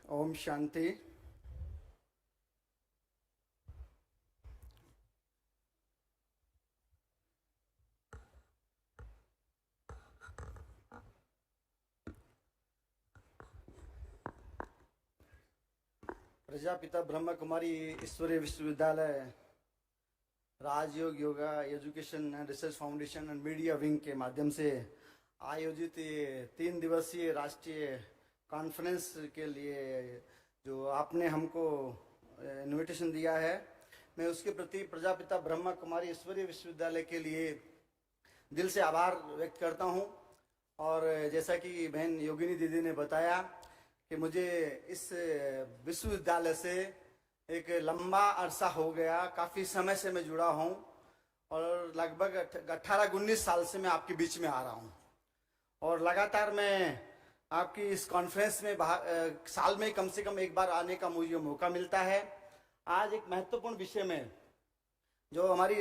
Om Shanti. Prajapita Brahma Kumari Ishwariya Vishwavidyalaya Rajyoga yoga education and research foundation and media wing के माध्यम से आयोजित ये 3 दिवसीय राष्ट्रीय कॉन्फ्रेंस के लिए जो आपने हमको इनविटेशन दिया है, मैं उसके प्रति प्रजापिता ब्रह्मा कुमारी ईश्वरीय विश्वविद्यालय के लिए दिल से आभार व्यक्त करता हूं। और जैसा कि बहन योगिनी दीदी ने बताया कि मुझे इस विश्वविद्यालय से एक लंबा अरसा हो गया, काफ़ी समय से मैं जुड़ा हूं और लगभग 18-19 साल से मैं आपके बीच में आ रहा हूं और लगातार मैं आपकी इस कॉन्फ्रेंस में साल में कम से कम एक बार आने का मुझे मौका मिलता है। आज एक महत्वपूर्ण विषय में जो हमारी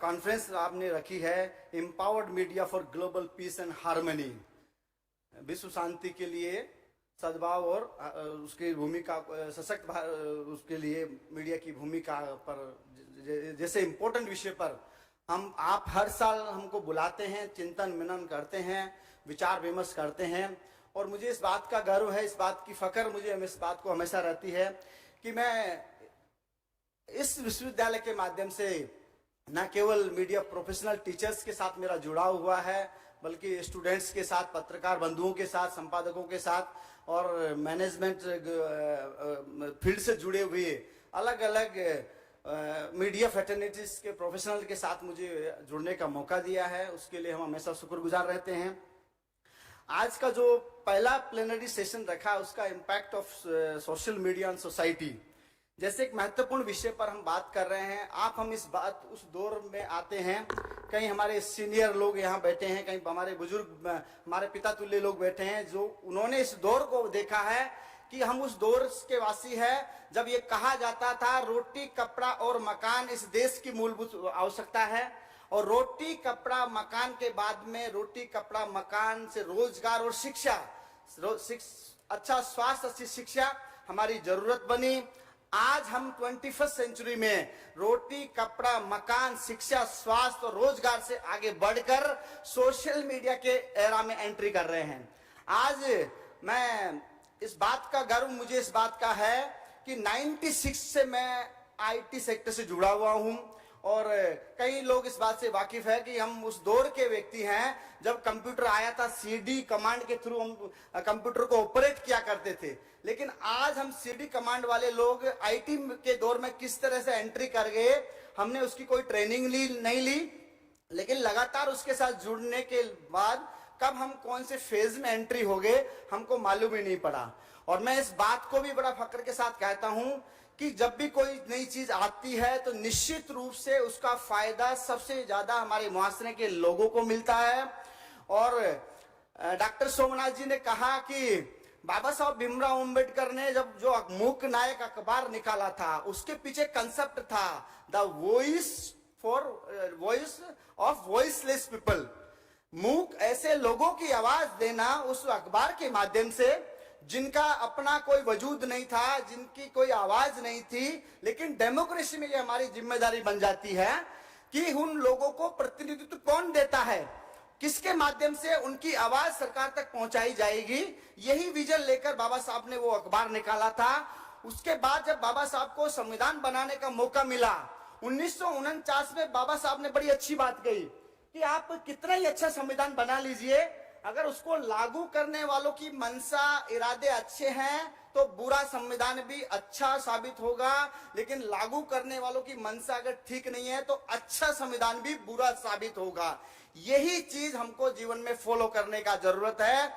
कॉन्फ्रेंस आपने रखी है, empowered media for global piece and harmony, विश्व शांति के लिए सद्भाव और उसकी भूमिका सशक्त उसके लिए मीडिया की भूमिका पर जैसे इम्पोर्टेंट विषय पर आप हर साल हमको बुलाते हैं, चिंतन मनन करते हैं, विचार विमर्श करते हैं और मुझे इस बात का गर्व है, इस बात की फख्र मुझे इस बात को हमेशा रहती है कि मैं इस विश्वविद्यालय के माध्यम से न केवल मीडिया प्रोफेशनल टीचर्स के साथ मेरा जुड़ाव हुआ है, बल्कि स्टूडेंट्स के साथ, पत्रकार बंधुओं के साथ, संपादकों के साथ और मैनेजमेंट फील्ड से जुड़े हुए अलग अलग मीडिया फ्रेटर्निटीज के प्रोफेशनल के साथ मुझे जुड़ने का मौका दिया है। उसके लिए हम हमेशा शुक्रगुजार रहते हैं। आज का जो पहला प्लेनरी सेशन रखा, उसका impact of social media on society जैसे एक महत्वपूर्ण विषय पर हम बात कर रहे हैं। हम इस बात उस दौर में आते हैं, कहीं हमारे सीनियर लोग यहाँ बैठे हैं, कहीं हमारे बुजुर्ग, हमारे पिता तुल्य लोग बैठे हैं जो उन्होंने इस दौर को देखा है कि हम उस दौर के वासी है जब ये कहा जाता था रोटी कपड़ा और मकान इस देश की मूलभूत आवश्यकता है और रोटी कपड़ा मकान के बाद में रोटी कपड़ा मकान से रोजगार और शिक्षा, अच्छा स्वास्थ्य, अच्छी शिक्षा हमारी जरूरत बनी। आज हम 21st सेंचुरी में रोटी कपड़ा मकान शिक्षा स्वास्थ्य और रोजगार से आगे बढ़कर सोशल मीडिया के एरा में एंट्री कर रहे हैं। आज मैं इस बात का गर्व मुझे इस बात का है कि 96 से मैं आईटी सेक्टर से जुड़ा हुआ हूं और कई लोग इस बात से वाकिफ है कि हम उस दौर के व्यक्ति हैं जब कंप्यूटर आया था, सीडी कमांड के थ्रू हम कंप्यूटर को ऑपरेट किया करते थे। लेकिन आज हम सीडी कमांड वाले लोग आईटी के दौर में किस तरह से एंट्री कर गए, हमने उसकी कोई ट्रेनिंग नहीं ली, लेकिन लगातार उसके साथ जुड़ने के बाद कब हम कौन से फेज में एंट्री हो गए हमको मालूम ही नहीं पड़ा। और मैं इस बात को भी बड़ा फक्र के साथ कहता हूं कि जब भी कोई नई चीज आती है तो निश्चित रूप से उसका फायदा सबसे ज्यादा हमारे मुआशरे के लोगों को मिलता है। और डॉक्टर सोमनाथ जी ने कहा कि बाबा साहब भीमराव अम्बेडकर ने जब जो मूक नायक अखबार निकाला था उसके पीछे कंसेप्ट था the voice of voiceless people, मूक ऐसे लोगों की आवाज देना उस अखबार के माध्यम से जिनका अपना कोई वजूद नहीं था, जिनकी कोई आवाज नहीं थी। लेकिन डेमोक्रेसी में ये हमारी जिम्मेदारी बन जाती है कि उन लोगों को प्रतिनिधित्व कौन देता है, किसके माध्यम से उनकी आवाज सरकार तक पहुंचाई जाएगी। यही विजन लेकर बाबा साहब ने वो अखबार निकाला था। उसके बाद जब बाबा साहब को संविधान बनाने का मौका मिला 1949 में, बाबा साहब ने बड़ी अच्छी बात कही कि आप कितना ही अच्छा संविधान बना लीजिए, अगर उसको लागू करने वालों की मनसा इरादे अच्छे हैं तो बुरा संविधान भी अच्छा साबित होगा, लेकिन लागू करने वालों की मनसा अगर ठीक नहीं है तो अच्छा संविधान भी बुरा साबित होगा। यही चीज हमको जीवन में फॉलो करने का जरूरत है।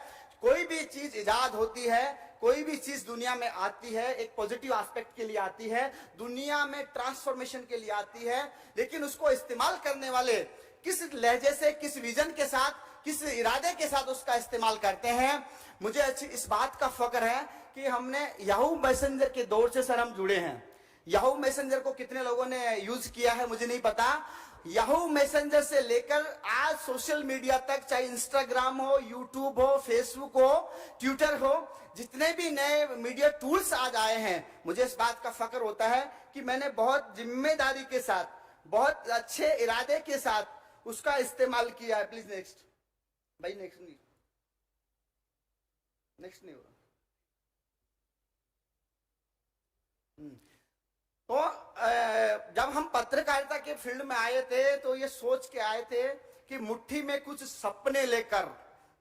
कोई भी चीज इजाद होती है, कोई भी चीज दुनिया में आती है एक पॉजिटिव एस्पेक्ट के लिए आती है, दुनिया में ट्रांसफॉर्मेशन के लिए आती है, लेकिन उसको इस्तेमाल करने वाले किस लहजे से, किस विजन के साथ, किस इरादे के साथ उसका इस्तेमाल करते हैं। मुझे अच्छी इस बात का फख्र है कि हमने याहू मैसेंजर के दौर से सर हम जुड़े हैं। याहू मैसेंजर को कितने लोगों ने यूज किया है मुझे नहीं पता। याहू मैसेंजर से लेकर आज सोशल मीडिया तक, चाहे इंस्टाग्राम हो, यूट्यूब हो, फेसबुक हो, ट्विटर हो, जितने भी नए मीडिया टूल्स आज आए हैं, मुझे इस बात का फख्र होता है कि मैंने बहुत जिम्मेदारी के साथ, बहुत अच्छे इरादे के साथ उसका इस्तेमाल किया है। प्लीज नेक्स्ट भाई, नेक्स्ट नहीं हो रहा। तो जब हम पत्रकारिता के फील्ड में आए थे तो ये सोच के आए थे कि मुट्ठी में कुछ सपने लेकर,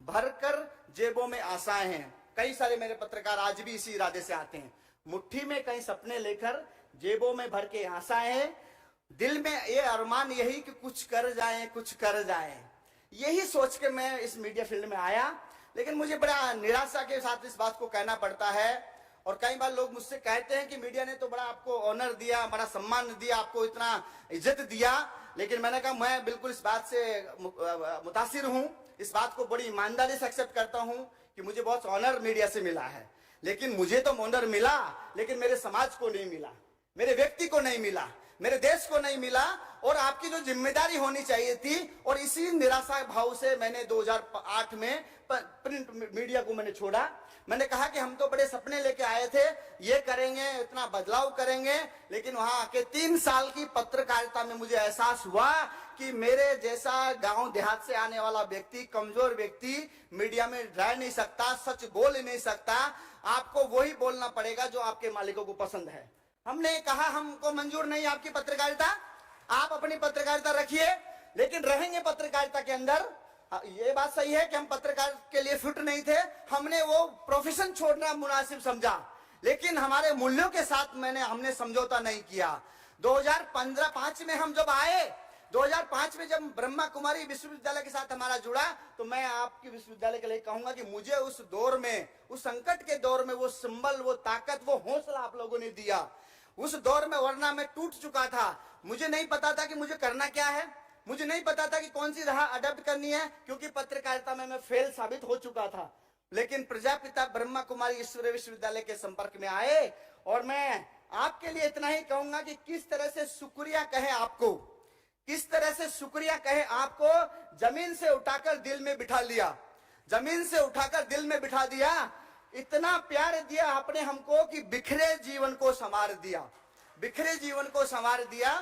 भरकर जेबों में आशाएं हैं। कई सारे मेरे पत्रकार आज भी इसी इरादे से आते हैं, मुट्ठी में कई सपने लेकर जेबों में भर के आशाएं हैं, दिल में ये अरमान यही कि कुछ कर जाएं, कुछ कर जाएं। यही सोच के मैं इस मीडिया फील्ड में आया। लेकिन मुझे बड़ा निराशा के साथ इस बात को कहना पड़ता है, और कई बार लोग मुझसे कहते हैं कि मीडिया ने तो बड़ा आपको ऑनर दिया, बड़ा सम्मान दिया, आपको इतना इज्जत दिया। लेकिन मैंने कहा मैं बिल्कुल इस बात से मुतासिर हूं, इस बात को बड़ी ईमानदारी से एक्सेप्ट करता हूं कि मुझे बहुत ऑनर मीडिया से मिला है। लेकिन मुझे तो ऑनर मिला, लेकिन मेरे समाज को नहीं मिला, मेरे व्यक्ति को नहीं मिला, मेरे देश को नहीं मिला, और आपकी जो जिम्मेदारी होनी चाहिए थी। और इसी निराशा भाव से मैंने 2008 में प्रिंट मीडिया को मैंने छोड़ा। मैंने कहा कि हम तो बड़े सपने लेके आए थे, ये करेंगे, इतना बदलाव करेंगे। लेकिन वहां आके 3 साल की पत्रकारिता में मुझे एहसास हुआ कि मेरे जैसा गांव देहात से आने वाला व्यक्ति, कमजोर व्यक्ति मीडिया में रह नहीं सकता, सच बोल नहीं सकता। आपको वही बोलना पड़ेगा जो आपके मालिकों को पसंद है। हमने कहा हमको मंजूर नहीं आपकी पत्रकारिता, आप अपनी पत्रकारिता रखिए, लेकिन रहेंगे पत्रकारिता के अंदर। ये बात सही है कि हम पत्रकार के लिए फिट नहीं थे, हमने वो प्रोफेशन छोड़ना मुनासिब समझा, लेकिन हमारे मूल्यों के साथ हमने समझौता नहीं किया। 2005 में हम जब आए, 2005 में जब ब्रह्मा कुमारी विश्वविद्यालय के साथ हमारा जुड़ा, तो मैं आपकी विश्वविद्यालय के लिए कहूंगा कि मुझे उस दौर में, उस संकट के दौर में वो संबल, वो ताकत, वो हौसला आप लोगों ने दिया उस दौर में, वरना मैं टूट चुका था। मुझे नहीं पता था कि मुझे करना क्या है, मुझे नहीं पता था कि कौन सी राह अडॉप्ट करनी है, क्योंकि पत्रकारिता में मैं फेल साबित हो चुका था। लेकिन प्रजापिता ब्रह्मा कुमारी ईश्वरीय विश्वविद्यालय के संपर्क में आए, और मैं आपके लिए इतना ही कहूंगा कि किस तरह से शुक्रिया कहे आपको, किस तरह से शुक्रिया कहे आपको। जमीन से उठाकर दिल में बिठा लिया, जमीन से उठाकर दिल में बिठा दिया। इतना प्यार दिया आपने हमको कि बिखरे जीवन को संवार दिया, बिखरे जीवन को संवार दिया।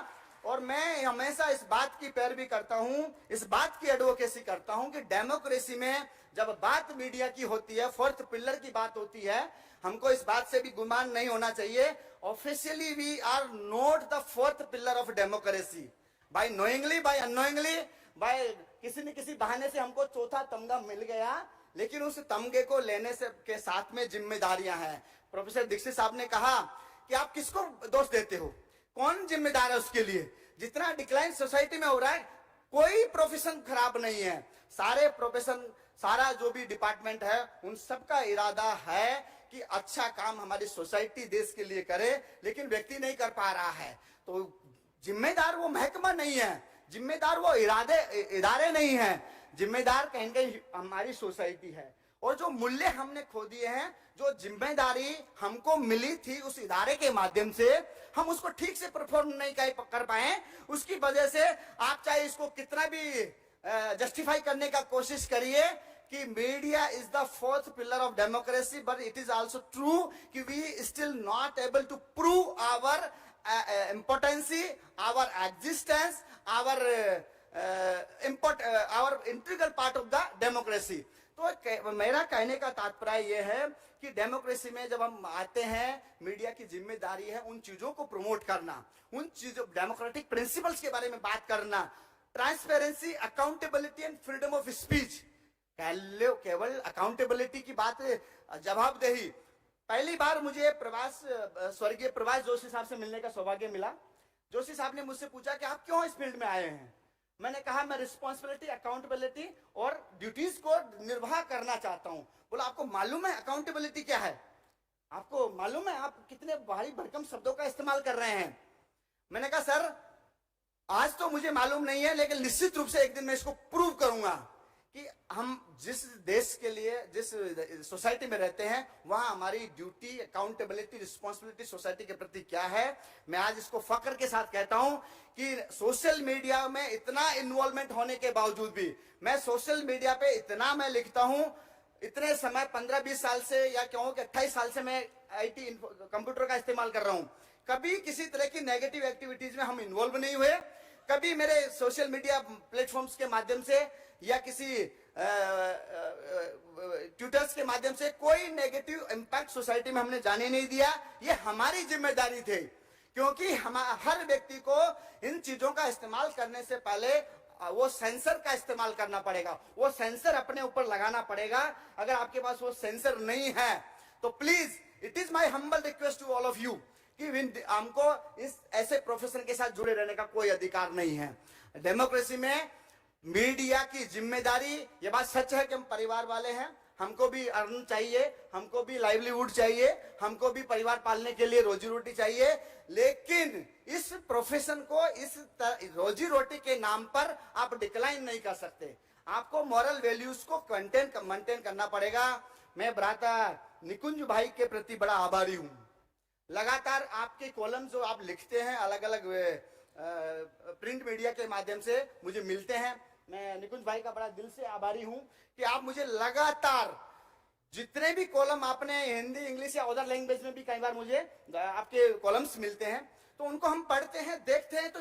और मैं हमेशा इस बात की पैरवी करता हूं, इस बात की एडवोकेसी करता हूं कि डेमोक्रेसी में जब बात मीडिया की होती है, फोर्थ पिलर की बात होती है, हमको इस बात से भी गुमान नहीं होना चाहिए। Officially we are not the fourth pillar of democracy, by knowingly, by unknowingly, by किसी न किसी बहाने से हमको चौथा तमगा मिल गया, लेकिन उस तमगे को लेने से के साथ में जिम्मेदारियां हैं। प्रोफेसर दीक्षित साहब ने कहा कि आप किसको दोष देते हो, कौन जिम्मेदार है उसके लिए। जितना डिक्लाइन सोसाइटी में हो रहा है, कोई प्रोफेशन खराब नहीं है, सारे प्रोफेशन, सारा जो भी डिपार्टमेंट है, उन सबका इरादा है कि अच्छा काम हमारी सोसाइटी, देश के लिए करे, लेकिन व्यक्ति नहीं कर पा रहा है। तो जिम्मेदार वो महकमा नहीं है, जिम्मेदार वो इदारे नहीं है, जिम्मेदार कहीं कहीं हमारी सोसाइटी है। और जो मूल्य हमने खो दिए हैं, जो जिम्मेदारी हमको मिली थी उस इदारे के माध्यम से, हम उसको ठीक से परफॉर्म नहीं कर पाए, उसकी वजह से आप चाहे इसको कितना भी जस्टिफाई करने का कोशिश करिए कि media is the fourth pillar of democracy, but it is also true कि we still not able to prove our importancy, our existence, our integral part of the democracy। तो मेरा कहने का तात्पर्य यह है कि डेमोक्रेसी में जब हम आते हैं, मीडिया की जिम्मेदारी है उन चीजों को प्रमोट करना, उन चीजों, डेमोक्रेटिक प्रिंसिपल्स के बारे में बात करना, transparency, accountability and freedom of speech. केवल अकाउंटेबिलिटी की बात, जवाबदेही। पहली बार मुझे स्वर्गीय प्रभास जोशी साहब से मिलने का सौभाग्य मिला। जोशी साहब ने मुझसे पूछा कि आप क्यों इस फील्ड में आए हैं। मैंने कहा मैं रिस्पॉन्सिबिलिटी, अकाउंटेबिलिटी और ड्यूटीज को निर्वाह करना चाहता हूं। बोला आपको मालूम है अकाउंटेबिलिटी क्या है, आपको मालूम है आप कितने भारी भरकम शब्दों का इस्तेमाल कर रहे हैं। मैंने कहा सर आज तो मुझे मालूम नहीं है, लेकिन निश्चित रूप से एक दिन मैं इसको प्रूव करूंगा कि हम जिस देश के लिए, जिस सोसाइटी में रहते हैं, वहां हमारी ड्यूटी, अकाउंटेबिलिटी, रिस्पॉन्सिबिलिटी सोसाइटी के प्रति क्या है। मैं आज इसको फक्र के साथ कहता हूं कि सोशल मीडिया में इतना इन्वॉल्वमेंट होने के बावजूद भी, मैं सोशल मीडिया पे इतना मैं लिखता हूं, इतने समय 15-20 साल से, या कहूं कि 28 साल से मैं IT कंप्यूटर का इस्तेमाल कर रहा हूं, कभी किसी तरह की नेगेटिव एक्टिविटीज में हम इन्वॉल्व नहीं हुए। कभी मेरे सोशल मीडिया प्लेटफॉर्म्स के माध्यम से या किसी ट्विटर्स के माध्यम से कोई नेगेटिव इंपैक्ट सोसाइटी में हमने जाने नहीं दिया। ये हमारी जिम्मेदारी थी, क्योंकि हम हर व्यक्ति को इन चीजों का इस्तेमाल करने से पहले वो सेंसर का इस्तेमाल करना पड़ेगा, वो सेंसर अपने ऊपर लगाना पड़ेगा। अगर आपके पास वो सेंसर नहीं है तो please, it is my humble request to all of you कि हमको इस ऐसे प्रोफेशन के साथ जुड़े रहने का कोई अधिकार नहीं है। डेमोक्रेसी में मीडिया की जिम्मेदारी, ये बात सच है कि हम परिवार वाले हैं, हमको भी अर्न चाहिए, हमको भी लाइवलीहुड चाहिए, हमको भी परिवार पालने के लिए रोजी रोटी चाहिए, लेकिन इस प्रोफेशन को इस रोजी रोटी के नाम पर आप डिक्लाइन नहीं कर सकते। आपको मॉरल वैल्यूज को मेंटेन करना पड़ेगा। मैं भ्राता निकुंज भाई के प्रति बड़ा आभारी हूं। लगातार आपके कॉलम जो आप लिखते हैं अलग अलग प्रिंट मीडिया के माध्यम से मुझे मिलते हैं। मैं निकुंज भाई का बड़ा दिल से आभारी हूं कि आप मुझे लगातार जितने भी कॉलम आपने हिंदी, इंग्लिश या अदर लैंग्वेज में भी कई बार मुझे आपके कॉलम्स मिलते हैं, तो उनको हम पढ़ते हैं, देखते हैं, तो